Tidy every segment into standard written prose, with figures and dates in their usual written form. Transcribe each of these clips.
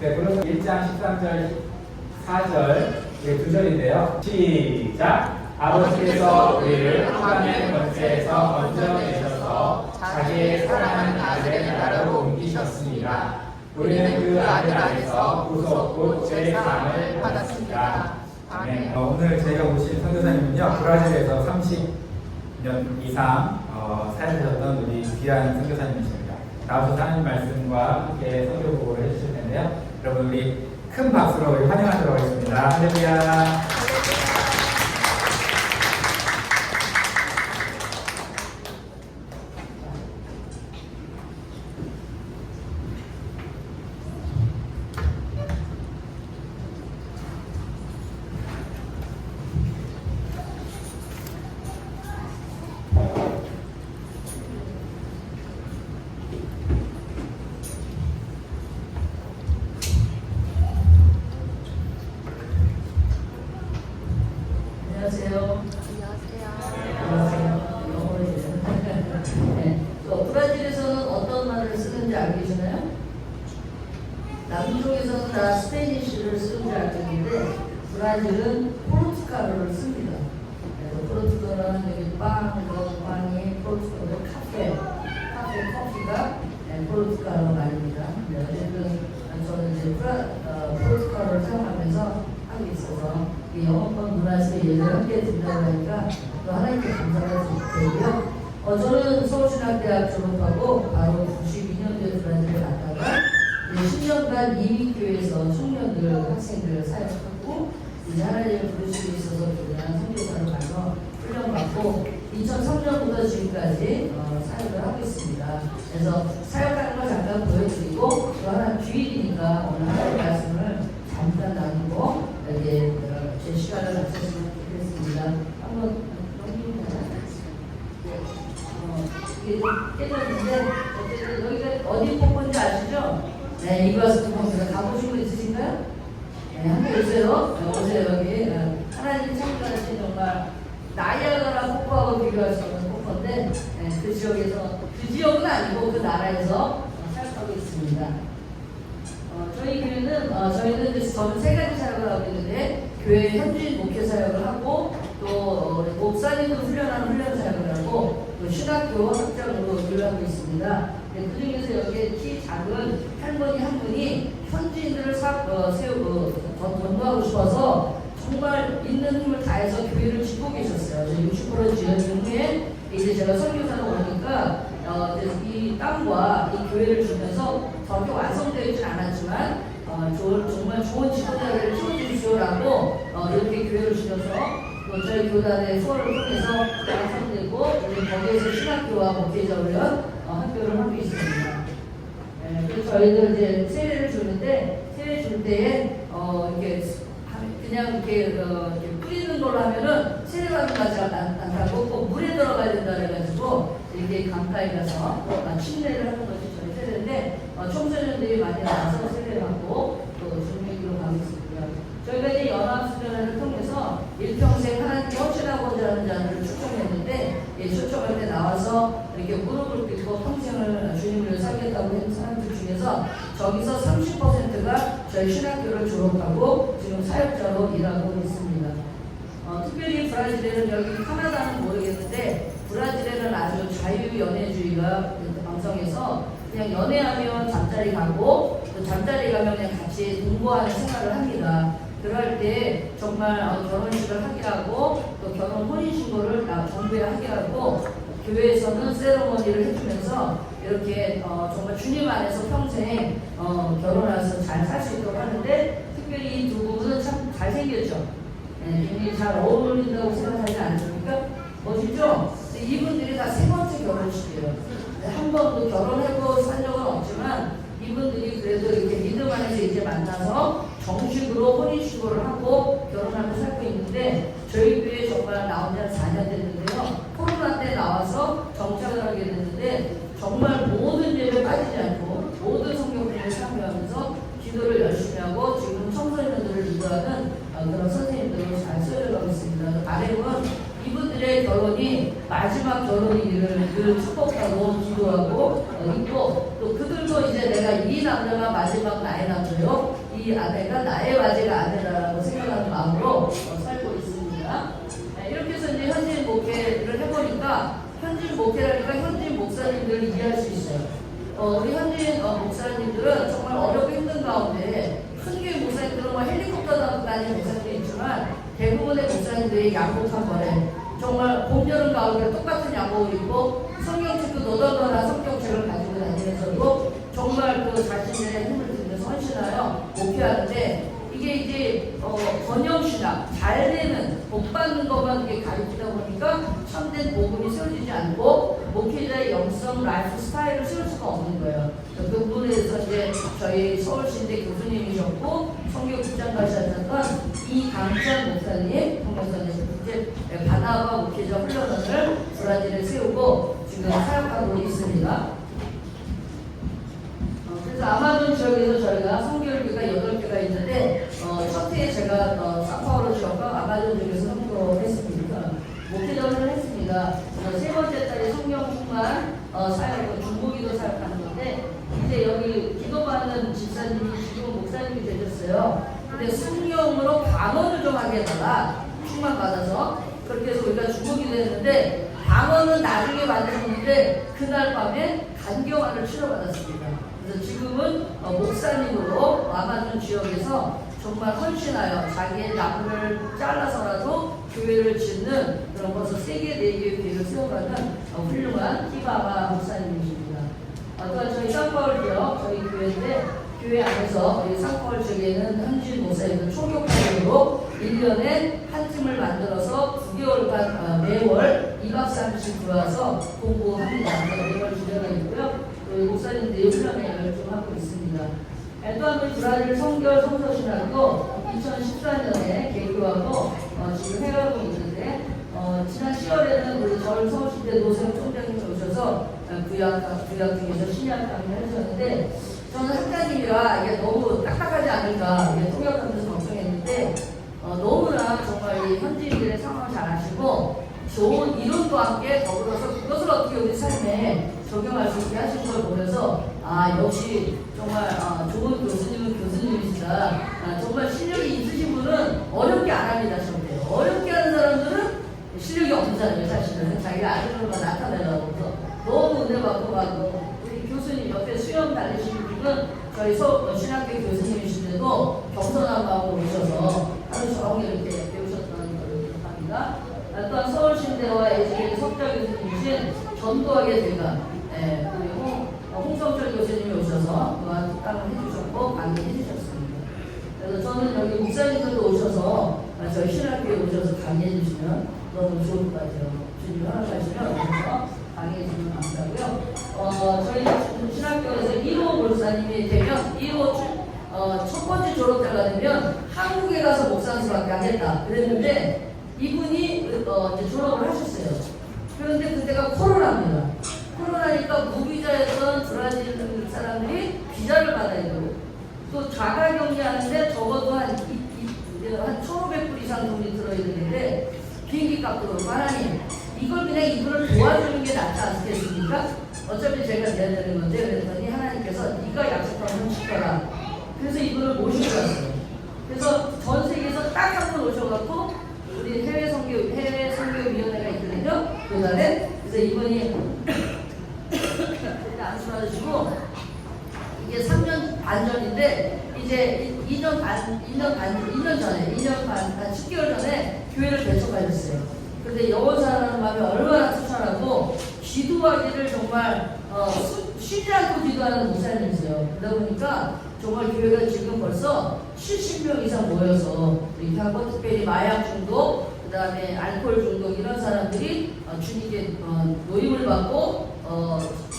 네, 그럼 1장 13절, 4절, 이게 두 절인데요. 시작! 아버지께서 우리를 하나님의 권세에서 건져내셔서 자기의 사랑하는 아들의 나라로 옮기셨습니다. 우리는 그 아들 안에서 구속 곧 죄의 사함을 받았습니다. 아멘. 오늘 제가 모신 선교사님은요, 브라질에서 30년 이상 사역하셨던 우리 귀한 선교사님이십니다. 나와서 하나님 말씀과 함께 선교 보고를 해주실 텐데요. 여러분, 우리 큰 박수로 우리 환영하도록 하겠습니다. 할렐루야. 안녕하세요. 네. 브라질에서는 어떤 말을 쓰는지 알고 계시나요? 남쪽에서는 다 스페니쉬를 쓰는지 알고 있는데 브라질은 포르투갈어를 씁니다. 그래서 포르투갈어는 여기 빵이 포르투갈어 카페, 커피가 포르투갈어 말입니다. 네, 어쨌든 저는 이제 포르투갈어를 사용하면서 하고 있어서 영어권 문화에서 예를 함께 듣는다고 하니까 또 하나님께 감사가 되고요. 저는 서울신학대학 졸업하고 바로 92년도에 브라질에 갔다가 10년간 이민교회에서 청년들, 학생들 사역하고 이제 하나님을 부르시고 있어서 그냥 선교사로 가서 훈련받고 2003년부터 지금까지 사역을 하고 있습니다. 그래서 사역하는 걸 잠깐 보여드리고 또 하나 주일이니까 오늘 하나님 말씀을 잠깐 나누고 이제 제 시간을 마쳤으면 좋겠습니다. 한번 이게 깨졌는데 어쨌든 여기가 어디 뽑은지 아시죠? 네, 이거스 뽑습니다. 가보신 분 있으신가요? 네, 한번 오세요. 오세요 여기. 하나님 참가하신 정말 나이아가라 폭포하고 비교할 수 없는 폭포인데 그 지역에서 그 지역은 아니고 그 나라에서 사역하고 있습니다. 저희 교회는 저희는 저는 세 가지 사역을 하고 있는데 교회 현지인 목회 사역을 하고 또 목사님도 훈련하는 훈련 사역을 하고 또 신학교 학장으로 일을 하고 있습니다. 그 중에서 여기에 키 작은 할머니 한 분이 현지인들을 세우고 전도하고 싶어서 정말 있는 힘을 다해서 교회를 짓고 계셨어요. 60% 지어준 후에 이제 제가 선교사로 오니까 이 땅과 이 교회를 주면서 저렇게 완성되어 있진 않았지만 정말 좋은 지도자를 키워주시오라고 이렇게 교회를 주셔서 또 저희 교단의 소원을 통해서 완성되고 거기에서 신학교와 목회자훈련 학교를 하고 있습니다. 그래서 저희들 이제 세례를 주는데 세례 줄 때에 이렇게 그냥 이렇게 뿌리는 걸로 하면은 세례받는 것이 않다고 꼭 물에 들어가야 된다 그래가지고 이렇게 강가에 가서 침례를 하는 것이 저희 세례인데 청소년들이 많이 나와서 세례를 하고 또 중매기로 가고 있습니다. 저희가 이제 연합수련회를 통해서 일평생 하나님께 헌신하고자 하는 자들을 초청했는데 초청할 때 나와서 이렇게 무릎을 꿇고 평생을 주님을 살겠다고 하는 사람들 중에서 저기서 30%가 저희 신학교를 졸업하고 지금 사역자로 일하고 있습니다. 특별히 브라질에는 여기 카나다는 모르겠는데 브라질에는 아주 자유연애주의가 방송에서 그냥 연애하면 잠자리 가고 또 잠자리 가면 그냥 같이 동거하는 생활을 합니다. 그럴 때 정말 결혼식을 하게 하고 또 결혼 혼인신고를 정부에 하게 하고 교회에서는 세레머니를 해주면서 이렇게 정말 주님 안에서 평생 결혼해서 잘 살 수 있도록 하는데 특별히 이 두 분은 참 잘생겼죠. 굉장히 잘 어울린다고 생각하지 않습니까? 멋있죠? 이분들이 다 세 번째 결혼식이에요. 한 번도 결혼하고 산 적은 없지만 이분들이 그래도 이렇게 믿음 안에서 이제 만나서 정식으로 혼인신고를 하고 결혼하고 살고 있는데 저희 교회에 정말 나온 지 한 4년 됐는데요. 코로나 때 나와서 정착을 하게 됐는데 정말 모든 예배 빠지지 않고 모든 성경을 참여하면서 기도를 열심히 하고 지금 청소년들을 리더하는 그런 선생님들로 잘 쓰여가고 있습니다. 아래는 이분들의 결혼이 마지막 결혼이기를 늘 축복하고 기도하고 있고 또 그들도 이제 내가 이 남자가 마지막 나의 남자요. 이 아내가 나의 마지막 아내라고 생각하는 마음으로 살고 있습니다. 이렇게 해서 이제 현지인 목회를 해보니까 현지인 목회라니까 현지인 목사님들을 이해할 수 있어요. 우리 현지인 목사님들은 정말 어렵고 힘든 가운데 큰교회 목사님들은 뭐 헬리콥터 다니는 목사님도 있지만 대부분의 목사님들이 양복한 거래. 정말 봄, 여름, 가을에 똑같은 양복을 입고 성경책도 너덜너덜한 성경책을 가지고 다니면서도 정말 그 자신의 힘을 들면서 헌신하여 목회하는데 이게 이제 번영신학, 잘 되는, 복 받는 것만 이게 가르치다 보니까 참된 복음이 세워지지 않고 목회자의 영성, 라이프 스타일을 세울 수가 없는 거예요. 그 부분에서 이제 저희 서울시대 교수님이셨고 성교 국장가셨던 이강찬 목사님, 통역사님 이제 바나바 목회자 훈련원을 브라질에 세우고 지금 사역하고 있습니다. 그래서 아마존 지역에서 저희가 성교회가 8개가 있는데 첫 해에 제가 사파우로 지역과 아마존 지역에서 성교를 했습니다. 목회전을 했습니다. 세 번째 달에 성경 충만 사역을 중보기도 사역하는 건데 이제 여기 기도받는 집사님이 지금 목사님이 되셨어요. 근데 성령으로 방언을 좀 하게 해달라 충만 받아서 그렇게 해서 우리가 중보기도 했는데 방언은 나중에 받으셨는데 그날 밤에 간경화를 치료받았습니다. 그래서 지금은 목사님으로 아마존 지역에서 정말 헌신하여 자기의 나무를 잘라서라도 교회를 짓는 그런 것을 3개, 4개의 교회를 세워가는 훌륭한 히바마 목사님이십니다. 또 저희 쌍파울 지역, 저희 교회인데 교회 안에서 우리 쌍파울 지역에는 현지인 목사님들 총격파으로 1년에 한 팀을 만들어서 9개월간 매월 2박 3일씩 들어와서 공부합니다. 매월 주제가 있고요. 목사님들이 훈련을 열중하고 있습니다. 또한 우리 브라질 성결 성서신학도 2014년에 개교하고 지금 해가고 있는데 지난 10월에는 우리 서울시대 노세훈 총장님이 오셔서 구약 중에서 신약 강의를 해주셨는데 저는 학자님이라 이게 너무 딱딱하지 않을까 이게 통역하면서 걱정했는데 너무나 정말 이 현지인들의 상황을 잘 아시고 좋은 이론과 함께 더불어서 그것을 어떻게 우리 삶에 적용할 수 있게 하신 걸 보면서 역시 정말 좋은 교수님은 교수님이시다. 정말 실력이 있으신 분은 어렵게 안 합니다. 절대. 어렵게 하는 사람들은 실력이 없는 사람이에요. 사실은 자기가 아는 것만 나타내려고 너무 은혜 받고 가고 우리 교수님 옆에 수영 달리시는 분은 저희 신학교 교수님이신데도 겸손한 마음으로 오셔서 하루 종일 이렇게 배우셨던 걸 기억합니다. 또한 서울신대와 예수의 석자 교수님이신 전도학의 대가 그리고 홍성철 교수님이 오셔서 그와 특강을 해주셨고 강의해 주셨습니다. 그래서 저는 여기 목사님들도 오셔서 저희 신학교에 오셔서 강의해 주시면 너무 좋을 것 같아요. 주님 허락하시면 오셔서 강의해 주시면 감사하고요. 저희 신학교에서 1호 목사님이 되면 1호 첫 번째 졸업자가 되면 한국에 가서 목사 수밖에 안 했다 그랬는데 이분이 이제 졸업을 하셨어요. 그런데 그때가 코로나입니다. 코로나니까 무비자였던 브라질 사람들이 비자를 받아야 되고 또 자가격리하는데 적어도 한 1,500불 이상 돈이 들어야 되는데 비행기 값도 그렇고 하나님 이걸 그냥 이분을 도와주는 게 낫지 않겠습니까? 어차피 제가 내야 되는 건데 그랬더니 하나님께서 네가 약속한 건 지켜라. 그래서 이분을 모시고 갔어요. 그래서 전 세계에서 딱 한 번 오셔갖고 우리 해외 선교위원회가 있거든요. 그날에 그래서 이분이 그때 안수받으시고 이게 3년 반 전인데 이제 2년 전에 2년 반 10개월 전에 교회를 개척하셨어요. 근데 영어사라는 마음이 얼마나 추천하고 기도하기를 정말 쉬지 않고 기도하는 목사님이세요. 그러다 보니까 정말 교회가 지금 벌써 70명 이상 모여서 이렇게 하고 특별히 마약 중독, 그 다음에 알코올 중독 이런 사람들이 주님께 노임을 받고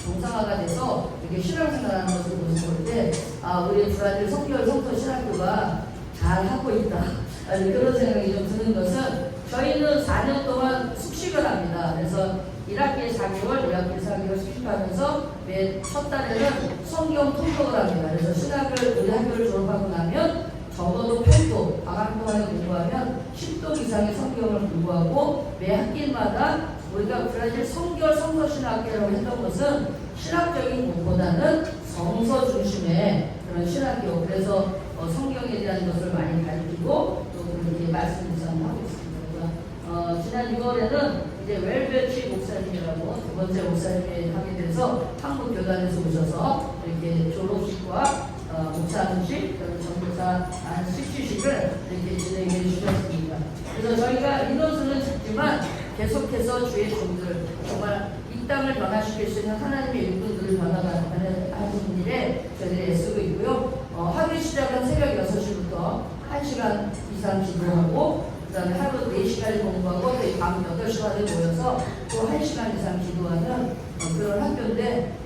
정상화가 돼서 이렇게 신앙생활하는 것을 보실 때 우리 브라질 성결 성서 신학교가 잘 하고 있다. 그런 생각이 좀 드는 것은 저희는 4년 동안 숙식을 합니다. 그래서 1학기에 4개월, 2학기에 4개월 숙식하면서 매 첫 달에는 성경 통독을 합니다. 그래서 신학을 우리 학교를 졸업하고 나면 적어도 8독, 방학 동안에 공부하면 10독 이상의 성경을 공부하고 매 학기마다 우리가 브라질 성결 성서신학교라고 했던 것은 신학적인 것보다는 정서 중심의 그런 신학교, 그래서 성경에 대한 것을 많이 가르치고 또 그렇게 말씀 전하고 있습니다. 지난 6월에는 이제 웰베치 목사님이라고 두 번째 목사님이 하게 돼서 한국 교단에서 오셔서 이렇게 졸업식과 목사식, 전도사 식주식을 이렇게 진행해 주셨습니다. 그래서 저희가 인원수는 작지만 계속해서 주의 종들, 정말 이 땅을 변화시킬 수 있는 하나님의 일꾼들을 변화하는 일에 저희들이 애쓰고 있고요. 하루 시작은 새벽 6시부터 1시간 이상 기도하고, 그 다음에 하루 4시까지 공부하고 밤 8시간에 모여서 또 1시간 이상 기도하는 그런 학교인데,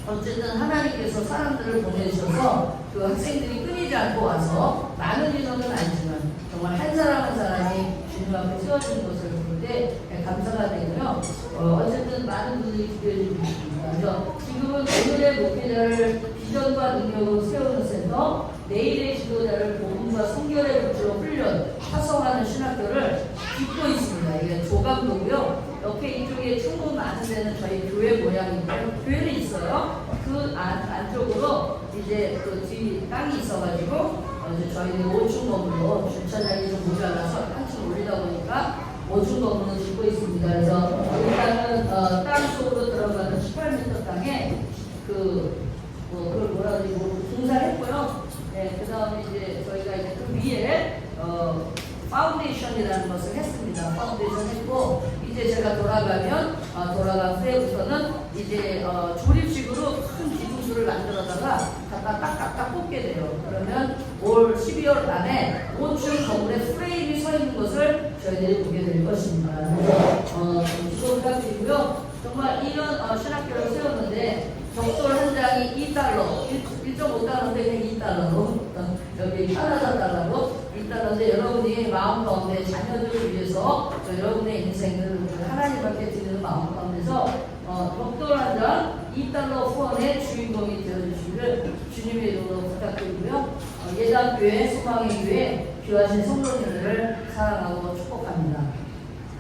어쨌든 하나님께서 사람들을 보내주셔서 그 학생들이 끊이지 않고 와서 많은 인원은 아니지만 정말 한 사람 한 사람이 주님 앞에 세워지는 것을 볼 때 감사가 되고요. 어쨌든 많은 분들이 기도해 주고 있습니다. 그래서 지금은 오늘의 목회자를 비전과 능력으로 세우는 센터, 내일의 지도자를 복음과 성결의 불지로 훈련, 파송하는 신학교를 짓고 있습니다. 이게 조감도고요. 옆에 이쪽에 충분 많은 데는 저희 교회 모양인데요. 교회는 있어요. 그 안쪽으로 이제 그 뒤 땅이 있어가지고 이제 저희는 5층 건물로 주차장이 좀 모자라서 한층 올리다 보니까 5층 건물을 짓고 있습니다. 그래서 일단은 땅 속으로 들어가는 18m 땅에 그걸 뭐라 그러지, 공사했고요. 네, 그 다음에 이제 저희가 이제 그 위에 파운데이션이라는 것을 했습니다. 파운데이션 했고, 이제 제가 돌아간 후에부터는 이제 조립식으로 큰 기둥수를 만들어다가 갖다 딱딱딱 꽂게 돼요. 그러면 올 12월 안에 5층 건물에 프레임이 서 있는 것을 저희들이 보게 될 것입니다. 그래서 부탁드리고요. 정말 이런 신학교를 세웠는데 벽돌 한 장이 2달러, 1.5달러인데 그냥 2달러로, 여기 캐나다 달러로 2달러인데 여러분이 마음 가운데 자녀들을 위해서 여러분의 인생을 하나님 앞에 드리는 마음 가운데서 벽돌 한 장 2달러 후원의 주인공이 되어주시기를 주님의 이름으로 부탁드리고요. 예단교회, 소망의 교회, 귀하신 성도님들을 사랑하고 축복합니다.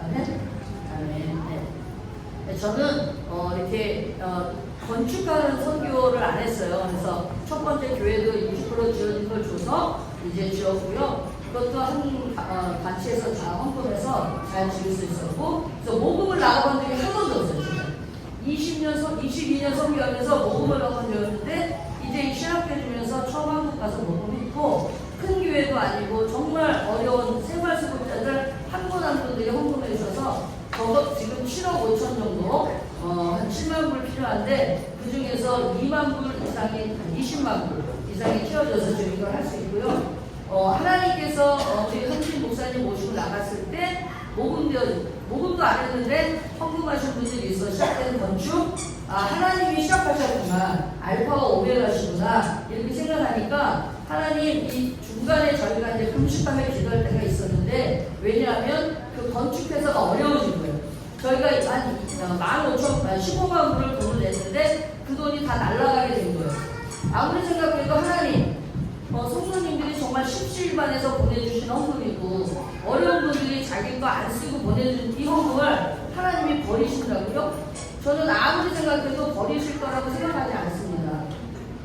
아멘. 아멘. 네. 저는 이렇게 건축하는 선교를 안 했어요. 그래서 첫 번째 교회도 20% 지어진 걸 줘서 이제 지었고요. 그것도 한 단체에서 다 헌금해서 잘 지을 수 있었고, 그래서 모금을 나가본 적이 한 번도 없어요. 22년 선교하면서 모금을 나가본 적이 없는데, 이제 신학교 주면서 처음 한국 가서 모금했고, 큰 교회도 아니고 정말 어려운 생활수급자들 한 분 한 분들이 헌금해 주셔서 저도 지금 7억 5천 정도 한 7만 불 필요한데, 그 중에서 2만 불 이상이, 20만 불 이상이 채워져서 저희 이걸 할 수 있고요. 하나님께서 우리 현진 목사님 모시고 나갔을 때 모금도 안 했는데 헌금하신 분들이 있어. 시작된 건축, 하나님이 시작하셨구나, 알파와 오메가시구나, 이렇게 생각하니까 하나님 이 중간에 저희가 이제 금식하며 기도할 때가 있었는데, 왜냐하면 그 건축회사가 어려워진 거예요. 저희가 한 15만 불을 돈을 냈는데 그 돈이 다 날아가게 된 거예요. 아무리 생각해도 하나님, 성도님들이 정말 십시일반에서 보내주신 헌금이고, 어려운 분들이 자기 거 안 쓰고 보내준 이 헌금을 하나님이 버리신다고요? 저는 아무리 생각해도 버리실 거라고 생각하지 않습니다.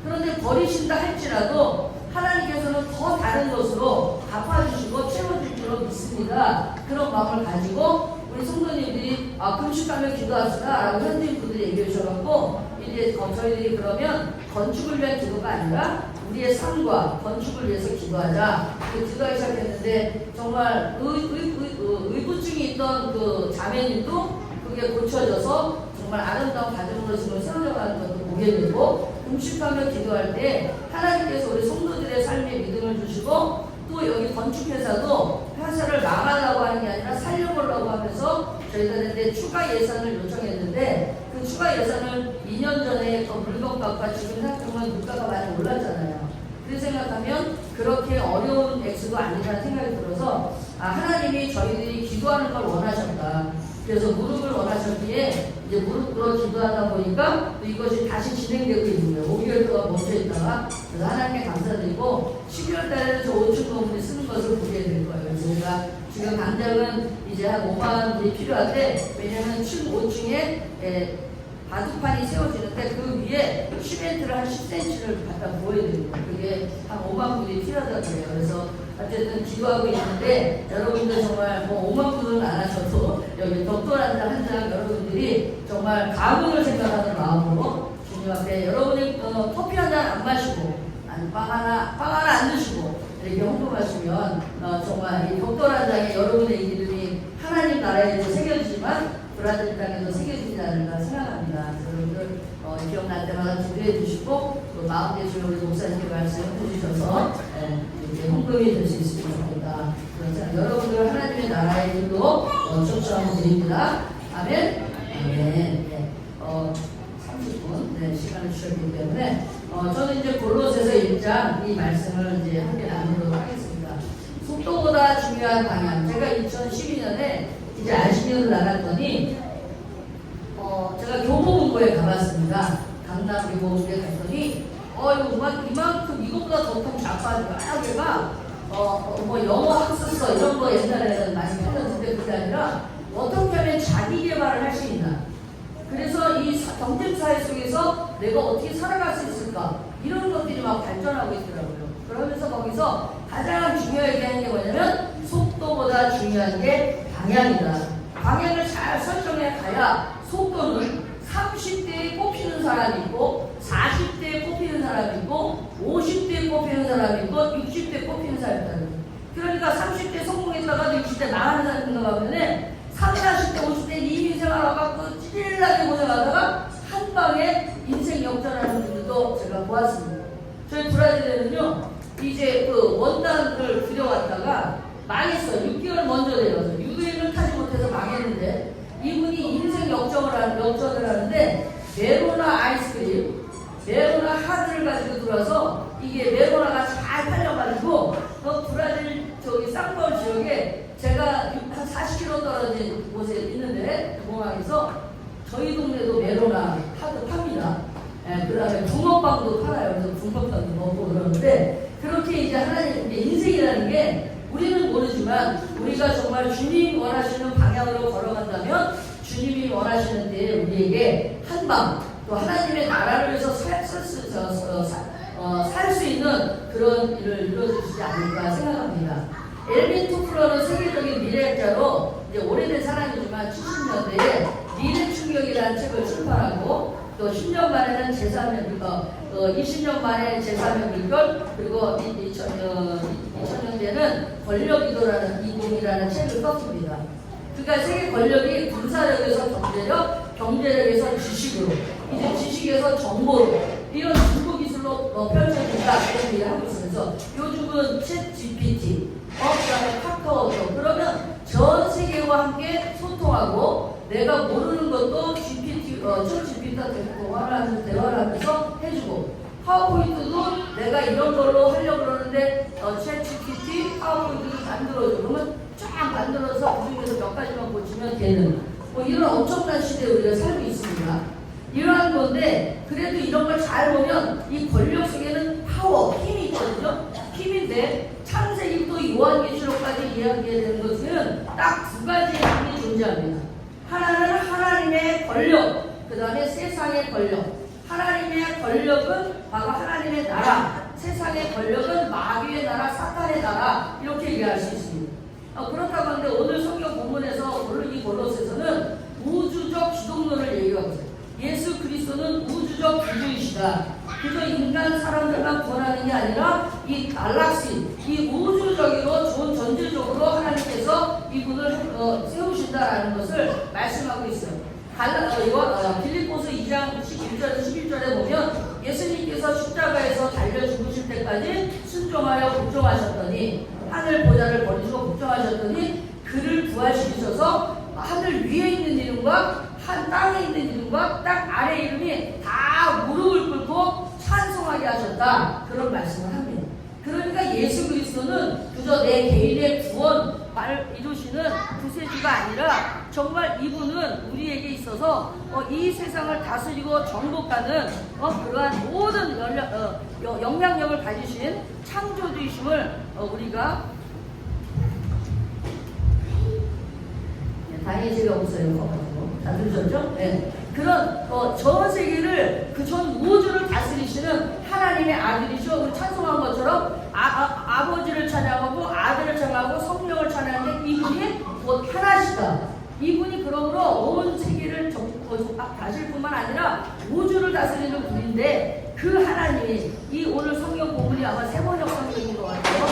그런데 버리신다 할지라도 하나님께서는 더 다른 것으로 갚아주시고 채워줄 줄로 믿습니다. 그런 마음을 가지고 우리 성도님들이 금식하며 기도하시다 라고 현지인 분들이 얘기해 주셔갖고, 이제 저희들이 그러면 건축을 위한 기도가 아니라 우리의 삶과 건축을 위해서 기도하자, 기도하기 시작했는데, 정말 의부증이 있던 그 자매님도 그게 고쳐져서 정말 아름다운 가정으로 지금 세워져가는 것도 보게 되고, 금식하며 기도할 때 하나님께서 우리 성도들의 삶에 믿음을 주시고, 또 여기 건축회사도 회사를 망하려고 하는 게 아니라 살려보려고 하면서 저희들한테 추가 예산을 요청했는데, 그 추가 예산을 2년 전에 그 물건값과 지금 생각하면 물가가 많이 올랐잖아요. 그래서 생각하면 그렇게 어려운 액수도 아니라는 생각이 들어서, 하나님이 저희들이 기도하는 걸 원하셨다. 그래서 무릎을 원하셨기에 이제 무릎 꿇어 기도하다 보니까 또 이것이 다시 진행되고 있는 거예요. 5개월 동안 멈춰 있다가. 그래서 하나님께 감사드리고 12월 달에는 저 5층 건물이 쓰는 것을 보게 될 거예요. 그래서 우리가 지금 당장은 이제 한 5만 불이 필요한데, 왜냐하면 5층에 바둑판이 세워지는데 그 위에 시멘트를 한 10cm를 갖다 부어야 됩니다. 그게 한 5만 분이 필요하다고 해요. 그래서 어쨌든 기도하고 있는데 여러분들 정말 뭐 5만 분은 안 하셔도 여기 벽돌 한 장 여러분들이 정말 가문을 생각하는 마음으로 주님 앞에 여러분이 커피 한 잔 안 마시고 빵 하나 안 드시고 이렇게 헌금하시면 정말 이 벽돌 한 장에 여러분의 이름이 하나님 나라에도 새겨지지만 브라질 땅에도 새겨지지 않을까 생각합니다. 여러분들 기억날 때마다 기도해 주시고 또 마음 계시면 우리 목사님께 말씀해 주셔서 이렇게 헌금이 될 수 있으면 좋겠다. 그래서 여러분들 하나님의 나라의 일도 초청하고 드립니다. 아멘. 아멘. 네. 30분 시간을 주셨기 때문에 저는 이제 골로새서 1장 이 말씀을 이제 함께 나누도록 하겠습니다. 속도보다 중요한 방향. 제가 2012년에 이제 아시아를 나갔더니 제가 교보문고에 가봤습니다. 강남 교보문고에 갔더니 이만큼 이것보다 더 자빠지가 뭐 영어 학습서 이런 거 옛날에는 많이 했었는데 그게 아니라 어떻게 하면 자기 개발을 할 수 있나. 그래서 이 경쟁사회 속에서 내가 어떻게 살아갈 수 있을까 이런 것들이 막 발전하고 있더라고요. 그러면서 거기서 가장 중요하게 하는 게 뭐냐면 속도보다 중요한 게 방향이다. 방향을 잘 설정해 가야 속도는 30대에 꼽히는 사람이 있고 40대에 꼽히는 사람이 있고 50대에 꼽히는 사람이 있고 60대에 꼽히는 사람이 있다. 그러니까 30대 성공했다가 60대 나가는 사람인가 보면은 30, 40대, 50대 이민 생활하고 찌질하게 고생하다가 한 방에 인생 역전하는 분들도 제가 보았습니다. 저희 브라질에는요 이제 그 원단을 들여왔다가 망했어요. 6개월 먼저 내려서 유행을 타지 못해서 망했는데 이분이 인생 역전을 하는데 메로나 아이스크림, 메로나 하드를 가지고 들어와서 이게 메로나가 잘 팔려가지고 브라질 저기 쌍벌 지역에 제가 한 40km 떨어진 곳에 있는데 공항에서 저희 동네도 메로나 하드 팝니다. 그 다음에 붕어빵도 팔아요. 그래서 붕어빵도 먹고 그러는데 그렇게 이제 하나님 인생이라는 게 우리는 모르지만 우리가 정말 주님이 원하시는 방향으로 걸어간다면 주님이 원하시는 데 우리에게 한방 또 하나님의 나라를 위해서 살 수 있는 그런 일을 이루어주시지 않을까 생각합니다. 엘빈 토플러는 세계적인 미래학자로 이제 오래된 사람이지만 70년대에 미래 충격이라는 책을 출판하고 또 10년 만에는 제3의 20년 만에 제3의 물결 그리고 2000년대는 권력이도라는 이공이라는 책을 썼습니다. 그러니까 세계 권력이 군사력에서 경제력, 경제력에서 지식으로 이제 지식에서 정보로 이런 중국 기술로 펼쳐진다 이런 얘기를 하고 있어서 요즘은 챗 GPT 그다음에 카카오톡 그러면 전 세계와 함께 소통하고 내가 모르는 것도 GPT와 대화를 하면서 해주고 파워포인트도 내가 이런 걸로 하려고 그러는데 챗 GPT 파워포인트를 만들어줘. 그러면 쫙 만들어서 그중에서 몇 가지만 고치면 되는 뭐 이런 엄청난 시대에 우리가 살고 있습니다. 이러한 건데 그래도 이런 걸 잘 보면 이 권력 속에는 파워, 힘이 있거든요. 힘인데 창세기부터 요한계시록까지 이야기해야 되는 것은 딱 두 가지 힘이 존재합니다. 하나는 하나님의 권력, 그 다음에 세상의 권력. 하나님의 권력은 바로 하나님의 나라, 세상의 권력은 마귀의 나라, 사탄의 나라 이렇게 얘기할 수 있습니다. 그렇다고 하는데 오늘 성경 본문에서 이 골로새서는 우주적 기독론을 얘기하고 있어요. 예수 그리스도는 우주적 구주이시다. 그저 인간 사람들만 구원하는 게 아니라 이 갈락시, 이 우주적으로 전체적으로 하나님께서 이분을 세우신다라는 것을 말씀하고 있어요. 빌립보서 2장 11절에 11절에 보면 예수님께서 십자가에서 달려 죽으실 때까지 순종하여 복종하셨더니 하늘 보좌를 버리시고 복종하셨더니 그를 부활시키셔서 하늘 위에 있는 이름과 땅에 있는 이름과 땅 아래 이름이 다 무릎을 꿇고 찬송하게 하셨다. 그런 말씀을 합니다. 그러니까 예수 그리스도는 그저 내 개인의 구원 이루시는 구세주가 아니라 정말 이분은 우리에게 있어서 이 세상을 다스리고 정복하는 그러한 모든 영향력을 가지신 창조주이심을 우리가 다행히 제가 없어요. 다 들으셨죠? 네. 그런 전 세계를 그 전 우주를 다스리시는 하나님의 아들이죠. 우리 찬송한 것처럼 아버지를 찬양하고 아들을 찬양하고 성령을 찬양하는데 이분이 곧 하나시다. 이분이 그러므로 온 세계를 다스릴 뿐만 아니라 우주를 다스리는 분인데 그 하나님이 이 오늘 성경 본문이 아마 세번역 성경인 것 같아요.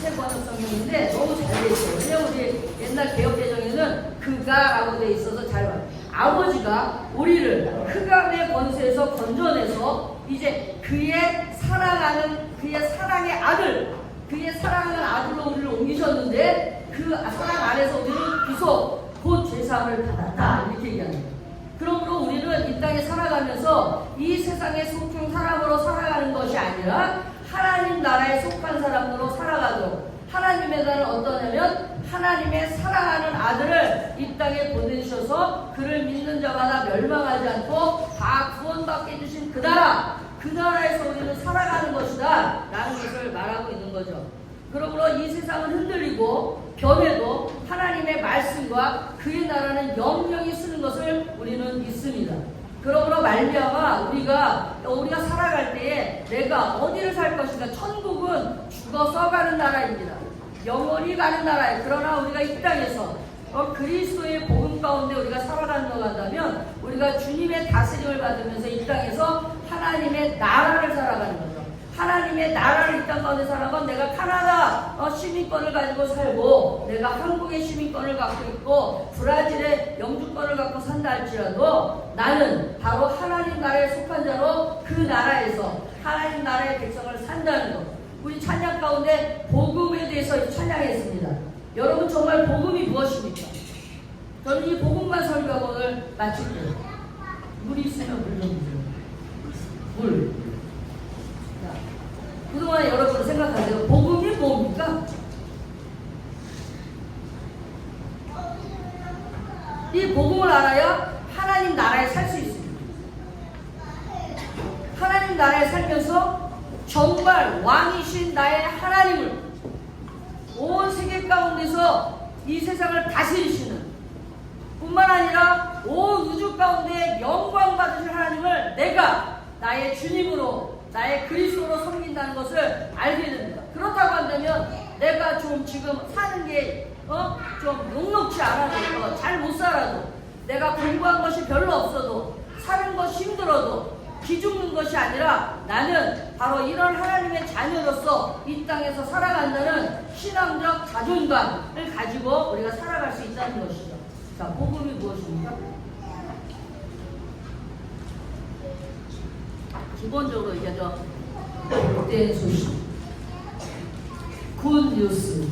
세번역 성경인데 너무 잘 돼 있어요. 왜냐면 우리 옛날 개혁개정에는 그가라고 돼 있어서 잘 봐요. 아버지가 우리를 흑암의 권세에서 건져내서 이제 그의 사랑의 아들, 그의 사랑하는 아들로 우리를 옮기셨는데 그 사랑 안에서 우리는 비속 곧 죄사함을 받았다 이렇게 얘기하는 거예요. 그러므로 우리는 이 땅에 살아가면서 이 세상에 속한 사람으로 살아가는 것이 아니라 하나님 나라에 속한 사람으로 살아가도록 하나님의 나라는 어떠냐면 하나님의 사랑하는 아들을 이 땅에 보내주셔서 그를 믿는 자마다 멸망하지 않고 다 구원받게 해주신 그 나라에서 우리는 살아가는 것이다 라는 것을 말하고 있는 거죠. 그러므로 이 세상은 흔들리고 변해도 하나님의 말씀과 그의 나라는 영영이 쓰는 것을 우리는 믿습니다. 그러므로 말미암아 우리가 살아갈 때에 내가 어디를 살 것인가. 천국은 죽어서 가는 나라입니다. 영원히 가는 나라예요. 그러나 우리가 이 땅에서 그리스도의 복음 가운데 우리가 살아간다면 우리가 주님의 다스림을 받으면서 이 땅에서 하나님의 나라를 살아가는 거죠. 하나님의 나라를 이 땅 가운데 살아가면 내가 카나다 시민권을 가지고 살고 내가 한국의 시민권을 갖고 있고 브라질의 영주권을 갖고 산다 할지라도 나는 바로 하나님 나라에 속한 자로 그 나라에서 하나님 나라의 백성을 산다는 것. 우리 찬양 가운데 복음에 대해서 찬양했습니다. 여러분 정말 복음이 무엇입니까? 저는 이 복음만 설교하고 오늘 마칠게요. 물이 있으면 물 좀 주세요. 물. 자, 그동안 여러분 생각하세요. 복음이 뭡니까? 이 복음을 알아야 하나님 나라에 살 수 있습니다. 하나님 나라에 살면서 정말 왕이신 나의 하나님을 온 세계 가운데서 이 세상을 다스리시는 뿐만 아니라 온 우주 가운데 영광 받으실 하나님을 내가 나의 주님으로 나의 그리스도로 섬긴다는 것을 알게 됩니다. 그렇다고 한다면 내가 좀 지금 사는 게 좀 녹록지 않아도 잘 못 살아도 내가 공부한 것이 별로 없어도 사는 것이 힘들어도 기죽는 것이 아니라 나는 바로 이런 하나님의 자녀로서 이 땅에서 살아간다는 신앙적 자존감을 가지고 우리가 살아갈 수 있다는 것이죠. 자, 복음이 무엇입니까? 기본적으로 얘기하죠. 복된 소식, 굿 뉴스,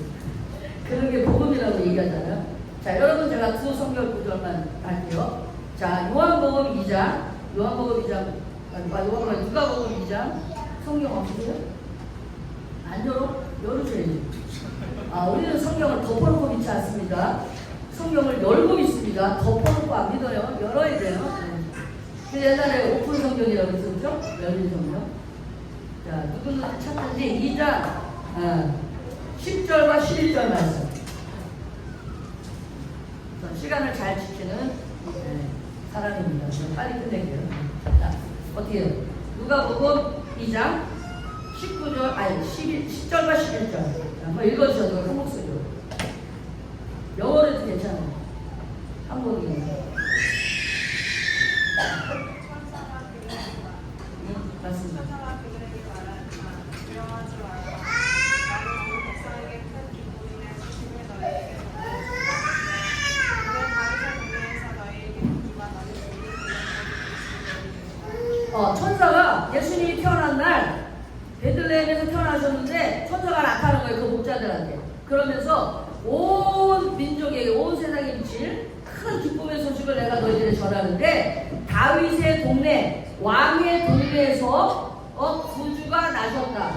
그런 게 복음이라고 얘기하잖아요. 자, 여러분 제가 두 성경 구절만 할게요. 자, 요한복음 2장, 누가복음 2장 성경 없으세요? 안 열어줘야지. 우리는 성경을 덮어놓고 믿지 않습니다. 성경을 열고 믿습니다. 덮어놓고 안 믿어요. 열어야 돼요. 그 옛날에 오픈 성경이라고 했었죠? 열린 성경. 자, 누구는 찾는지 2장 10절과 11절 말씀. 시간을 잘 지키는 사람입니다. 빨리 끝낼게요. 자, 어떻게 해요? 누가복음 2장 10절과 11절. 한번 읽어주셔도 한 목소리로. 영어로 해도 괜찮아요. 한국인이요. 맞습니다. 천사가 예수님이 태어난 날 베들레헴에서 태어나셨는데 천사가 나타나는 거예요. 그 목자들한테. 그러면서 온 민족에게 온 세상에 미칠 큰 기쁨의 소식을 내가 너희들에 전하는데 다윗의 동네 왕의 동네에서 구주가 나셨다.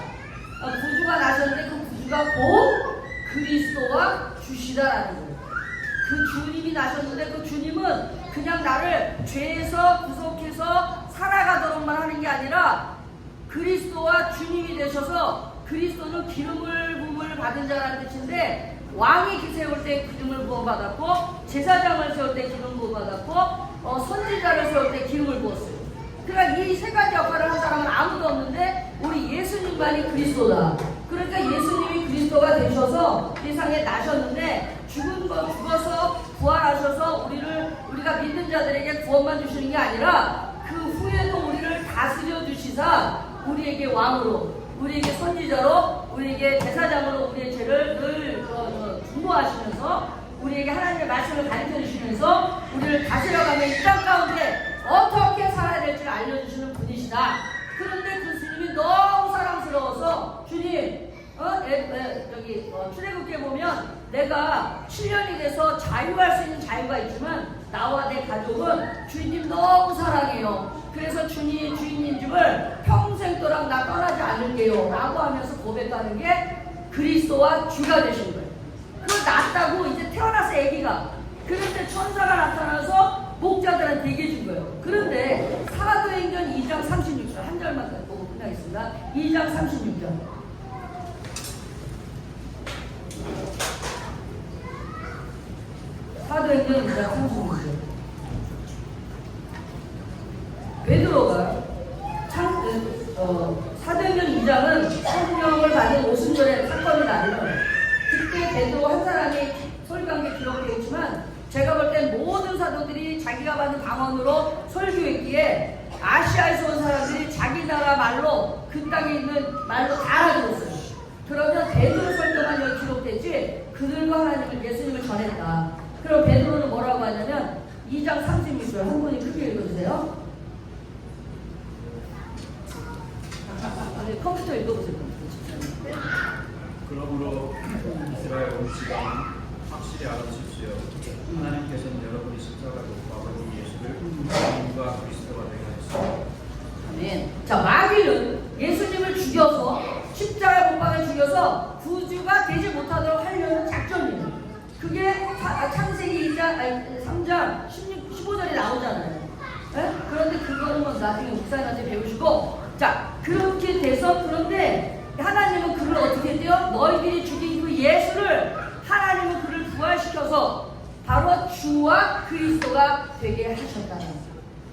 구주가 나셨는데 그 구주가 곧 그리스도와 주시다라는 거예요. 그 주님이 나셨는데 그 주님은 그냥 나를 죄에서 구속해서 살아가도록만 하는 게 아니라 그리스도와 주님이 되셔서 그리스도는 기름을 부음을 받은 자라는 뜻인데 왕이 세울 때 기름을 부어받았고 제사장을 세울 때 기름 부어받았고 선지자를 세울 때 기름을 부었어요. 그러니까 이 세 가지 역할을 한 사람은 아무도 없는데 우리 예수님만이 그리스도다. 그러니까 예수님이 그리스도가 되셔서 세상에 나셨는데 죽어서 부활하셔서 우리가 믿는 자들에게 구원만 주시는 게 아니라 그 후에도 우리를 다스려 주시사 우리에게 왕으로, 우리에게 선지자로, 우리에게 제사장으로 우리의 죄를 늘 중보하시면서 우리에게 하나님의 말씀을 가르쳐 주시면서 우리를 다스려가며 이 땅 가운데 어떻게 살아야 될지를 알려주시는 분이시다. 그런데 그 주님이 너무 사랑스러워서 주님 출애굽기에 보면 내가 7년이 돼서 자유할 수 있는 자유가 있지만 나와 내 가족은 주인님 너무 사랑해요. 그래서 주인님 집을 평생도록 나 떠나지 않을게요 라고 하면서 고백하는 게 그리스도와 주가 되신 거예요. 그걸 낳았다고 이제 태어나서 애기가. 그런데 천사가 나타나서 목자들한테 얘기해 준 거예요. 그런데 사도행전 2장 36절 한 절만 보고 끝나겠습니다. 2장 36절. 사도행전 2장 36절. 베드로가 사도행전 2장은 성령을 받은 오순절의 사건이 나요. 그때 베드로 한 사람이 설교한 게 기록되어 있지만 제가 볼 땐 모든 사도들이 자기가 받은 방언으로 설교했기에 아시아에서 온 사람들이 자기 나라 말로 그 땅에 있는 말로 다 알아들었어요. 그러면 베드로 설교만 여기 기록됐지 그들과 하나님을 예수님을 전했다. 그럼 베드로는 뭐라고 하냐면 2장 36절 한 분이 크게 읽어주세요. 컴퓨터 읽어보세요. 그러므로 이스라엘 온 지방 확실히 알아주십시오. 하나님께서는 여러분이 십자가로 아버지 예수를 주님과 그리스도가 되게 하셨습니다. 아멘. 자, 마귀는 예수님을 죽여서 십자가 공방에 죽여서 구주가 되지 못하도록 하려는 작전이에요. 그게 창세기 3장 15절에 나오잖아요. 네? 그런데 그거는 뭐 나중에 목사님한테 배우시고, 자, 그렇게 돼서 그런데 하나님은 그를 어떻게 해요? 너희들이 죽인 그 예수를 하나님은 그를 부활시켜서 바로 주와 그리스도가 되게 하셨다는 거예요.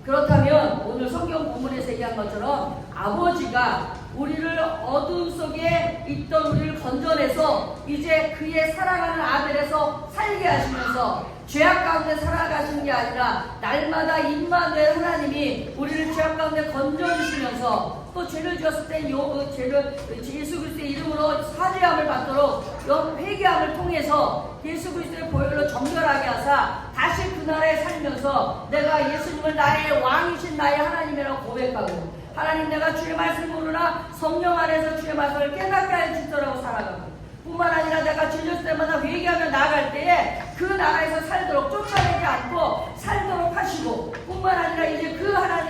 그렇다면 오늘 성경 본문에서 얘기한 것처럼 아버지가 우리를 어둠 속에 있던 우리를 건져내서 이제 그의 사랑하는 아들에서 살게 하시면서 죄악 가운데 살아가시는 게 아니라 날마다 임마누엘 하나님이 우리를 죄악 가운데 건져주시면서 또 죄를 지었을 때 죄를 예수 그리스도의 이름으로 사죄함을 받도록 회개함을 통해서 예수 그리스도의 보혈로 정결하게 하사 다시 그 나라에 살면서 내가 예수님을 나의 왕이신 나의 하나님이라고 고백하고 하나님 내가 주의 말씀을 모르나 성령 안에서 주의 말씀을 깨닫게 하여 주시라고 살아가고 뿐만 아니라 내가 죄졌을 때마다 회개하며 나아갈 때에 그 나라에서 살도록 쫓아내지 않고 살도록 하시고 뿐만 아니라 이제 그 하나님이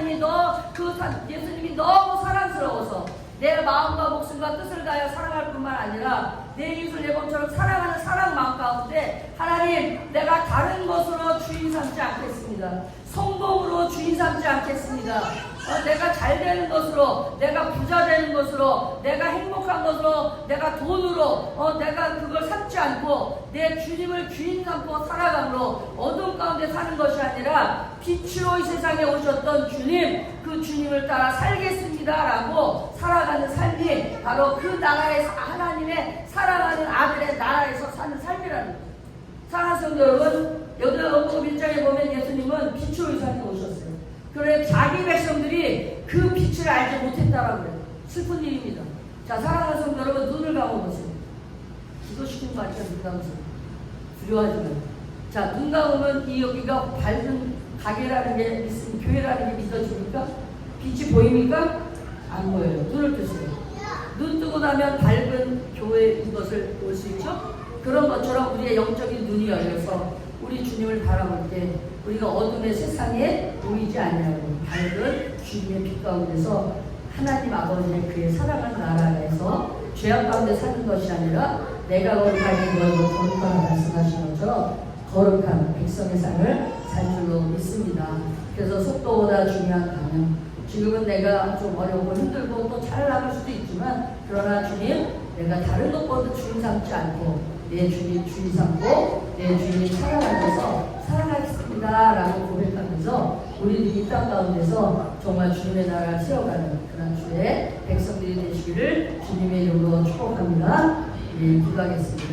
예수님이 너무 사랑스러워서 내 마음과 목숨과 뜻을 다하여 사랑할 뿐만 아니라 내 이웃을 내 몸처럼 사랑하는 사랑 마음 가운데 하나님 내가 다른 것으로 주인 삼지 않겠습니다. 성공으로 주인 삼지 않겠습니다. 내가 잘 되는 것으로, 내가 부자 되는 것으로, 내가 행복한 것으로, 내가 돈으로, 내가 그걸 삼지 않고 내 주님을 주인 삼고 살아감으로 어둠 가운데 사는 것이 아니라 빛으로 이 세상에 오셨던 주님, 그 주님을 따라 살겠습니다라고 살아가는 삶이 바로 그 나라에서 하나님의 사랑하는 아들의 나라에서 사는 삶이라는 거예요. 사랑하는 성도 여러분, 요한복음 1장에 보면 예수님은 빛으로 이 세상에 오셨어요. 그런데 자기 백성들이 그 빛을 알지 못했다라고 그래요. 슬픈 일입니다. 자, 사랑하는 성도 여러분, 눈을 감아보세요. 기도시키는 거 아니까 눈 감으세요. 두려워하지 마요. 자, 눈 감으면 이 여기가 밝은 가게라는 게 있으면 교회라는 게 믿어집니까? 빛이 보입니까? 안 보여요. 눈을 뜨세요. 눈 뜨고 나면 밝은 교회인 것을 볼 수 있죠? 그런 것처럼 우리의 영적인 눈이 열려서 우리 주님을 바라볼 때 우리가 어둠의 세상에 보이지 아니하고 밝은 주님의 빛 가운데서 하나님 아버지의 그의 사랑하는 나라에서 죄악 가운데 사는 것이 아니라 내가 거룩하니 너희도 거룩하라 말씀하신 것처럼 거룩한 백성의 삶을 살 줄로 믿습니다. 그래서 속도보다 중요한 방향. 지금은 내가 좀 어렵고 힘들고 또 잘 나갈 수도 있지만 그러나 주님 내가 다른 것보다 주인 삼지 않고 내 주님 주인 삼고 내 주님 사랑하면서 살아가겠습니다. 주님이다라고 고백하면서 우리들이 이 땅 가운데서 정말 주님의 나라를 세워가는 그런 주의 백성들이 되시기를 주님의 이름으로 축복합니다. 기도하겠습니다.